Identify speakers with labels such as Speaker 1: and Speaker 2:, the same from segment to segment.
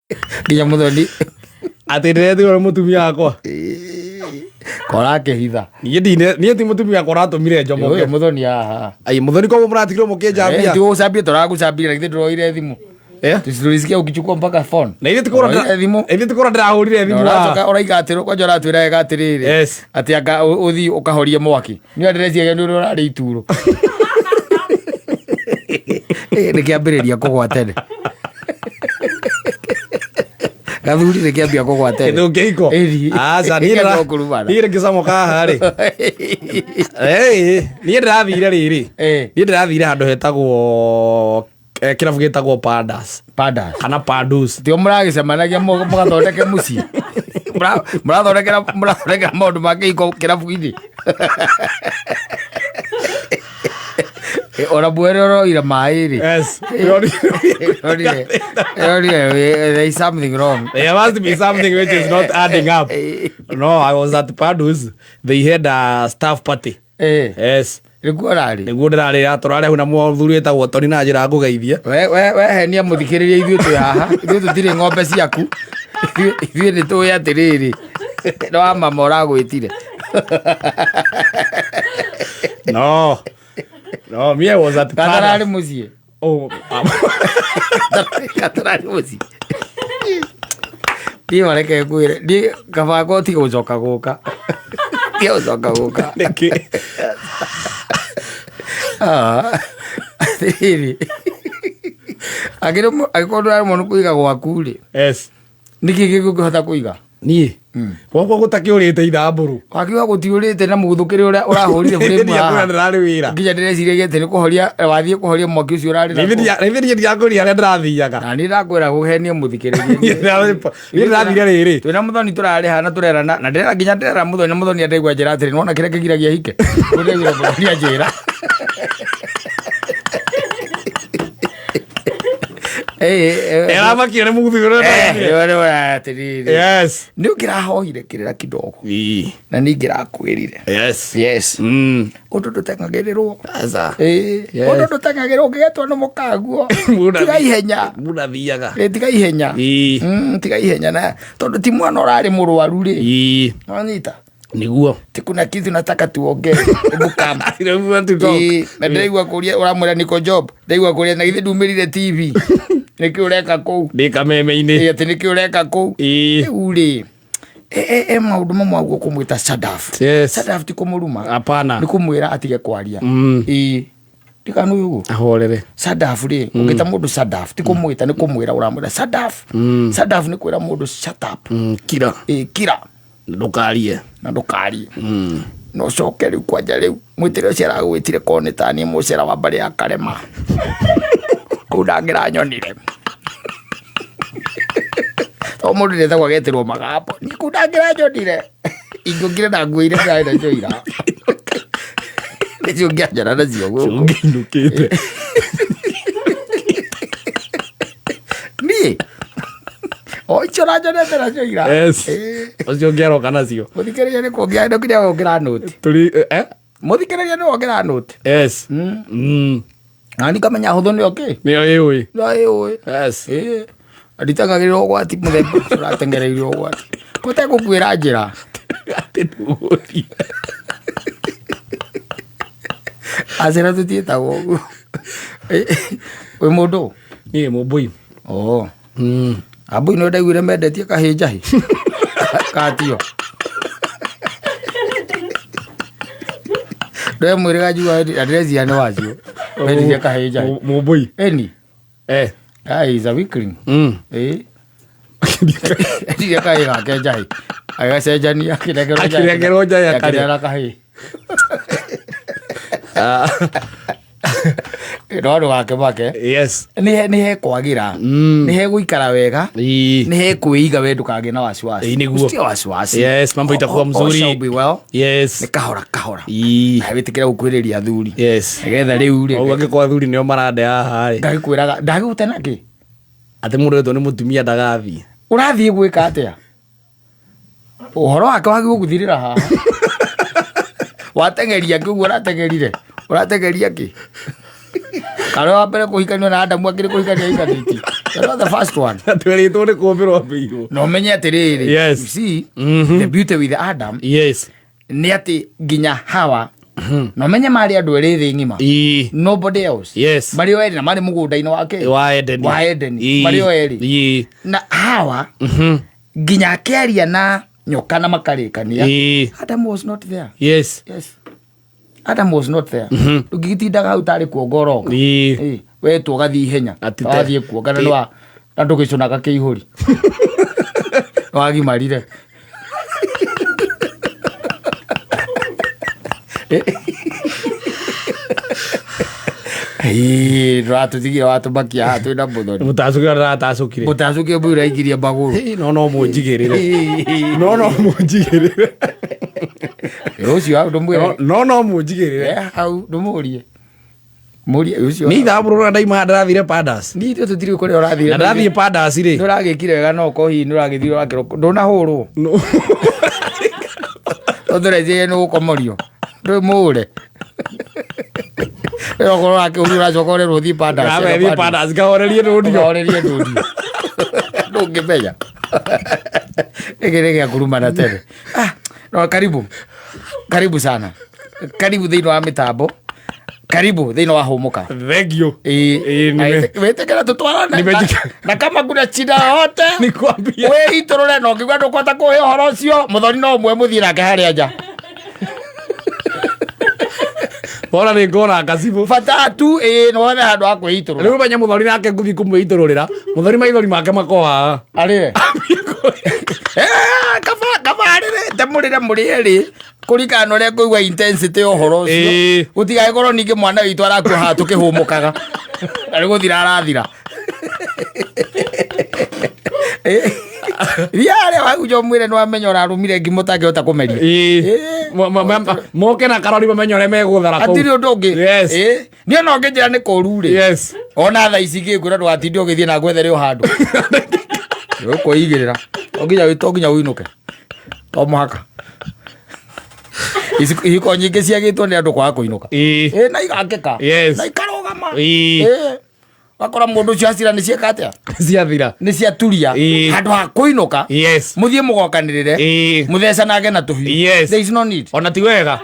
Speaker 1: Nginya Muthoni
Speaker 2: ati ndĩrethura mũtumia wakwa
Speaker 1: kora kĩhitha
Speaker 2: niĩ ti mũtumia wakwa ũratũmire njomoke.
Speaker 1: Muthoni haha
Speaker 2: Muthoni koguo mũratigirwo mũkĩnjambia
Speaker 1: tigucambia tũragucambia na ithuĩ ndũroire thimũ tulisikia ukichukua mpaka phone
Speaker 2: na ithuĩ tũkorwo ndĩrahũrire thimũ
Speaker 1: ũraiga atĩrĩ kwanja ũratwĩra wega atĩrĩrĩ atĩ anga ũthiĩ ũkahorie mwaki nĩ ndĩreciria nĩ ũrarĩ ituro nĩ kĩambĩrĩria kũgwa tene gathuri nĩ kĩambia kũgwa tene
Speaker 2: ndũngĩiko aca niĩ ngĩcamoka haha rĩ niĩ ndĩrathire rĩrĩ niĩ ndĩrathire handũ hetagwo kĩrabu gĩtagwo Pandas kana Pandus
Speaker 1: tio mũragĩcemanagia mũgathondeke mũciĩ mũrathondekera maũndũ ma kĩhiko kĩrabu-inĩ ona mwere ũroire maĩ-rĩ there is something wrong.
Speaker 2: There must be something which is not adding up. No, I was at Pandus. They had a staff party. Yes.
Speaker 1: Nĩguo
Speaker 2: ndĩrarĩ tũrarĩ hau na mũthuri wĩtagwo Toni na njĩra ngũgeithia
Speaker 1: wehenia mũthikĩrĩria ithuĩ twĩ haha ithuĩ tũtirĩ ng'ombe ciaku ithuĩ nĩ tũĩ atĩrĩrĩ no wa mama ũragwĩtire
Speaker 2: no me I was at
Speaker 1: Katararĩ mũciĩ Katararĩ mũciĩ niĩ mareke ngwĩre niĩ kabanga ũtiga gũcoka gũka tiga gũcoka gũka atĩrĩrĩ angĩkorwo ndũrarĩ mũno kũiga gwaku-rĩ nĩkĩ gĩgũkĩhota kũiga
Speaker 2: niĩ gwakwa gũtakĩũrĩte ithambũrũ
Speaker 1: wakiuga gũtiũrĩte na mũgũthũkĩre ũrĩa ũrahũrire
Speaker 2: ndĩrarĩ wĩra
Speaker 1: nginya ndĩreciragia atĩ nĩ kũhoria wathiĩ kũhoria mwaki ũcio ũrarĩ
Speaker 2: naithĩrie ndiakũria harĩa ndĩrathiaga
Speaker 1: na niĩ ndakwĩra gũhenia mũthikĩrĩria
Speaker 2: niĩ ndĩrathire rĩrĩ
Speaker 1: twĩna Muthoni tũrarĩ hana tũrerana na ndĩrera nginya ndĩrera Muthoni na Muthoni andaigua njĩra atĩrĩ nĩwona kĩrĩa kĩgiragia hike ũrĩgire Muthoni anjĩra
Speaker 2: eramakire nĩ mũthigũrũ
Speaker 1: atĩrĩrĩ nĩ ũngĩrahoire kĩrĩra kidogo na nĩ ingĩrakwĩrire ũndũ ndũteng'agĩrĩrwo ũndũ ndũteng'agĩrwo ũngĩgetwo nĩ mũkanguo tiga ihenya tiga ihenya tiga ihenya na tondũ ti mwana ũrarĩ mũrwaru-rĩ wanyita
Speaker 2: niguo
Speaker 1: tikuna kitu nataka tuongee bukamba na ndaigua kũria ũramwĩra niko job ndaigua kũria na githĩ ndumĩrire TV nĩkĩ ũreka kũu
Speaker 2: kameme-inĩ
Speaker 1: atĩ nĩkĩ ũreka kũu rĩu-rĩ maũndũ mamwe guo kũmwĩta Sadaf ti kũmũruma nĩ kũmwĩra atige kwaria ndikana ũguo
Speaker 2: ahorere
Speaker 1: Sadaf-rĩ ũngĩta mũndũ Sadaf ti kũmwĩta nĩ kũmwĩra ũramwĩra Sadaf nĩ kwĩra mũndũ shut up kira
Speaker 2: ndũkarie
Speaker 1: no coke rĩu kwanja rĩu mwĩtĩre ũcio aragwĩtire korwo nĩ taniĩ mũcera wa mbarĩ ya Karema kũu ndangĩranyonire to mũndũ nĩetagwo agetĩrwo magambo niĩ kũu ndangĩranyonire ingĩũkire na nguo iria ndĩrarĩ nacio ira nĩcio ngĩanjara nacio gũkũ niĩ icio ranjonete nacio ira
Speaker 2: ũcio ngĩaroka nacio
Speaker 1: mũthikĩrĩria nĩ kuongerera nginya wongera nũti mũthikĩrĩria nĩ wongera nũti nani kamenya hũthũ nĩyo kĩ
Speaker 2: nĩyo
Speaker 1: ĩũĩ nditeng'agĩrĩrwo ũgwati mũthemba ũratengereirio ũgwati gũtegũkuĩra njĩra acĩra tũtiĩtagwo ũguo wĩ mũndũ
Speaker 2: niĩ mũmbũi
Speaker 1: ambũi nĩ ndaiguire mendetie kahĩ njahĩ katio ndoe mwĩrĩ ganjua ndĩreciria nĩ wacio mendetie kahĩ njahĩ
Speaker 2: mũmbũi
Speaker 1: eni is a weakling ndiye kahĩ gake njahĩ agacenjania
Speaker 2: akĩrengerwo njahĩ
Speaker 1: akarĩara kahĩ no ndũgake make nĩ he kwagĩra nĩ he gũikara wega nĩ he kwĩiga we ndũkagĩe na wasiwasi
Speaker 2: mambo itakuwa mzuri
Speaker 1: nĩ kahora wĩtĩkĩra gũkwĩrĩria athuri nĩgetha rĩu
Speaker 2: angĩkorwo athuri nĩo marande haha
Speaker 1: ngagĩkwĩraga ndagĩgũte nakĩ
Speaker 2: atĩ mũndũ wĩtwo nĩ mũtumia ndagathiĩ
Speaker 1: ũrathiĩ gwĩka atĩa ũhoro wake wagĩgũthirĩra haha wateng'eria kĩ ũguo ũratengeria kĩ kana wa mbere kũhikanio na Adamu akĩrĩ kũhikania hikanĩtie You're not the first one.
Speaker 2: Tweritwo nĩ kũmbĩrwo mbĩirwo.
Speaker 1: No menye atĩrĩrĩ.
Speaker 2: Yes.
Speaker 1: You see, the beauty with Adam.
Speaker 2: Yes.
Speaker 1: Nĩ atĩ nginya Hawa. No menye marĩ andũ erĩ thĩ ng'ima. Nobody else.
Speaker 2: Yes.
Speaker 1: Marĩ o erĩ na marĩ mũgũnda-inĩ wake.
Speaker 2: Wa Edeni.
Speaker 1: Wa Edeni. Marĩ o erĩ. Na Hawa. Nginya akĩaria na nyoka na makarĩkania. Adam was not there.
Speaker 2: Yes.
Speaker 1: Yes. Adam was not there. Ndũngĩtindaga hau tarĩ kuongoro. We tũgathiĩ ihenya. Wathiĩ kuongana na ndũgĩconaga kĩihũri. Wagimarire. Ratũtigire watũmakia twĩna mũthoni.
Speaker 2: Mũtacũkire ratacũkire.
Speaker 1: Mũtacũkire mbura aikirie magũrũ.
Speaker 2: No mũnjigĩrĩre. No mũnjigĩrĩre.
Speaker 1: Ũcio hau ndũmwĩre.
Speaker 2: No mũnjigĩrĩre.
Speaker 1: Hau ndũmũrie. Mũrie ũcio.
Speaker 2: Nĩ ithabũrũra ndaima ndathire Padas.
Speaker 1: Nĩ ithuĩ tũtirĩ kũrĩa ũrathire.
Speaker 2: Na ndathiĩ Padas rĩ.
Speaker 1: Nĩ ũragĩkire wega no kohi nĩ ũragĩthire wakĩro. Ndũnahũrwo. Ũthũrĩtie nĩ gũkomorio. Ndũmũre. Okorwo akĩhurura cokorerwo thiĩ Padas.
Speaker 2: Thiĩ Padas ngahorerie ndũndio.
Speaker 1: Ngahorerie ndũndio. Ndũngĩmenya. Gĩkĩ gĩakũrumana tene. No karibu. Karibu sana. Karibu thĩinĩ wa mĩtambo. Karibu thĩinĩ wa Hũmũka.
Speaker 2: Thank you.
Speaker 1: Wĩtĩkĩra tũtwarane. Na kama kuna shida yote.
Speaker 2: Nikwambia.
Speaker 1: Wĩitũrũre na ũngĩigua ndũkũhota kũhe ũhoro ũcio mũthoni no ũmwe mũthiĩ nake harĩa nja.
Speaker 2: Bona nĩ ngona ngacibu.
Speaker 1: Bata tu no wone handũ ha kwĩitũrũra.
Speaker 2: Rĩu menya mũthoni nake ngũthiĩ kũmwĩitũrũrĩra. Mũthoni maithori make makoa.
Speaker 1: Arĩ. Kaba arĩ ndamũrĩre mũrĩ erĩ. Kũringana na ũrĩa ngũigua intensity ya ũhoro ũcio. Gũtigagĩkorwo ningĩ mwana witũ arakua haha tũkĩhũmũkaga. Na nĩ gũthira arathira. Riarĩ wagũjwo mwĩre nĩ wamenya ũrarumire ngimũ ũtangĩhota kũmeria.
Speaker 2: Moke na karori bamenye ũrĩa megũthara kũu.
Speaker 1: Hatirĩ ũndũ ũngĩ. Niĩ no ngĩnjĩra nĩ kũũru rĩ. Ona thaa ici ngĩkwĩra ndũgatinde ũgĩthiĩ na gwethere o handũ. Ũkũigĩrĩra. To nginya ũinũke. To mũhaka. Ihiko nyingĩ ciagĩtwo nĩ andũ kwaga kũinũka. Na igakĩka. Na ikarũgama. Wakora mũndũ ũcio acira nĩ cieka atĩa?
Speaker 2: Ciathira.
Speaker 1: Nĩ ciaturia. Handũ ha kũinũka. Mũthiĩ mũgokanĩrĩre. Mũthecanage na tũhiũ. There is no need.
Speaker 2: Ona ti wega.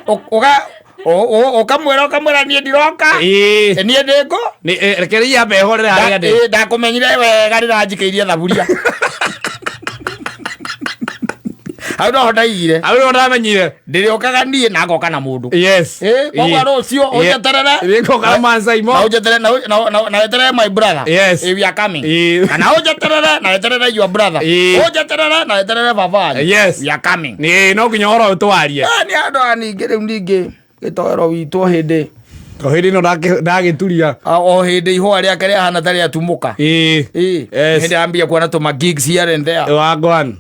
Speaker 1: Ũkamwĩra niĩ ndiroka. Niĩ ndĩngũ.
Speaker 2: Rekere yambe horere harĩa ndĩ.
Speaker 1: Ndakũmenyire wega rĩrĩa njikĩirie thaburia. Hau no ndaigire.
Speaker 2: Hau no ndamenyire.
Speaker 1: Ndĩrĩokaga niĩ na ngoka na mũndũ.
Speaker 2: Koguo
Speaker 1: rũciũ ũnjeterere.
Speaker 2: Nĩngoka Maasai Mo.
Speaker 1: Na weterere my brother. We are coming. Kana ũnjeterere na weterere your brother. Ũnjeterere na weterere baba. We are coming.
Speaker 2: No nginya ũhoro ũtwarie.
Speaker 1: Nĩ andũ a ningĩ rĩu ningĩ gĩtoero witũ o hĩndĩ.
Speaker 2: O hĩndĩ ĩno ndagĩturia.
Speaker 1: O hĩndĩ ihũa rĩake rĩahana ta rĩatumũka. Hĩndĩ ambia kuona tũma gigs here and there.
Speaker 2: Wagwan.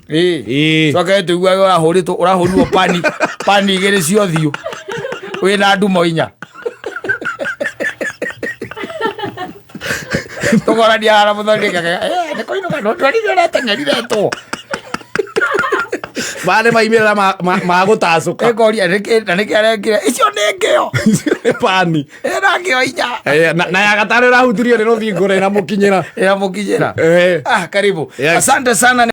Speaker 1: Coka tũiguaga ũrahũrirwo pani igĩrĩ cia ũthiũ. Wĩna ndumo inya. Tũkorania hara mũthoni nĩ kũinũka no twarithia ũrateng'erire tũ.
Speaker 2: Bale maimĩrĩra ma gũtacũka.
Speaker 1: Ekoria na nĩkĩ arekire icio nĩ ngĩo.
Speaker 2: Pani.
Speaker 1: Na ngĩo inya.
Speaker 2: Na ya gatano ĩrahutirio nĩ rũthingo na mũkinyĩra.
Speaker 1: Karibu. Asante sana.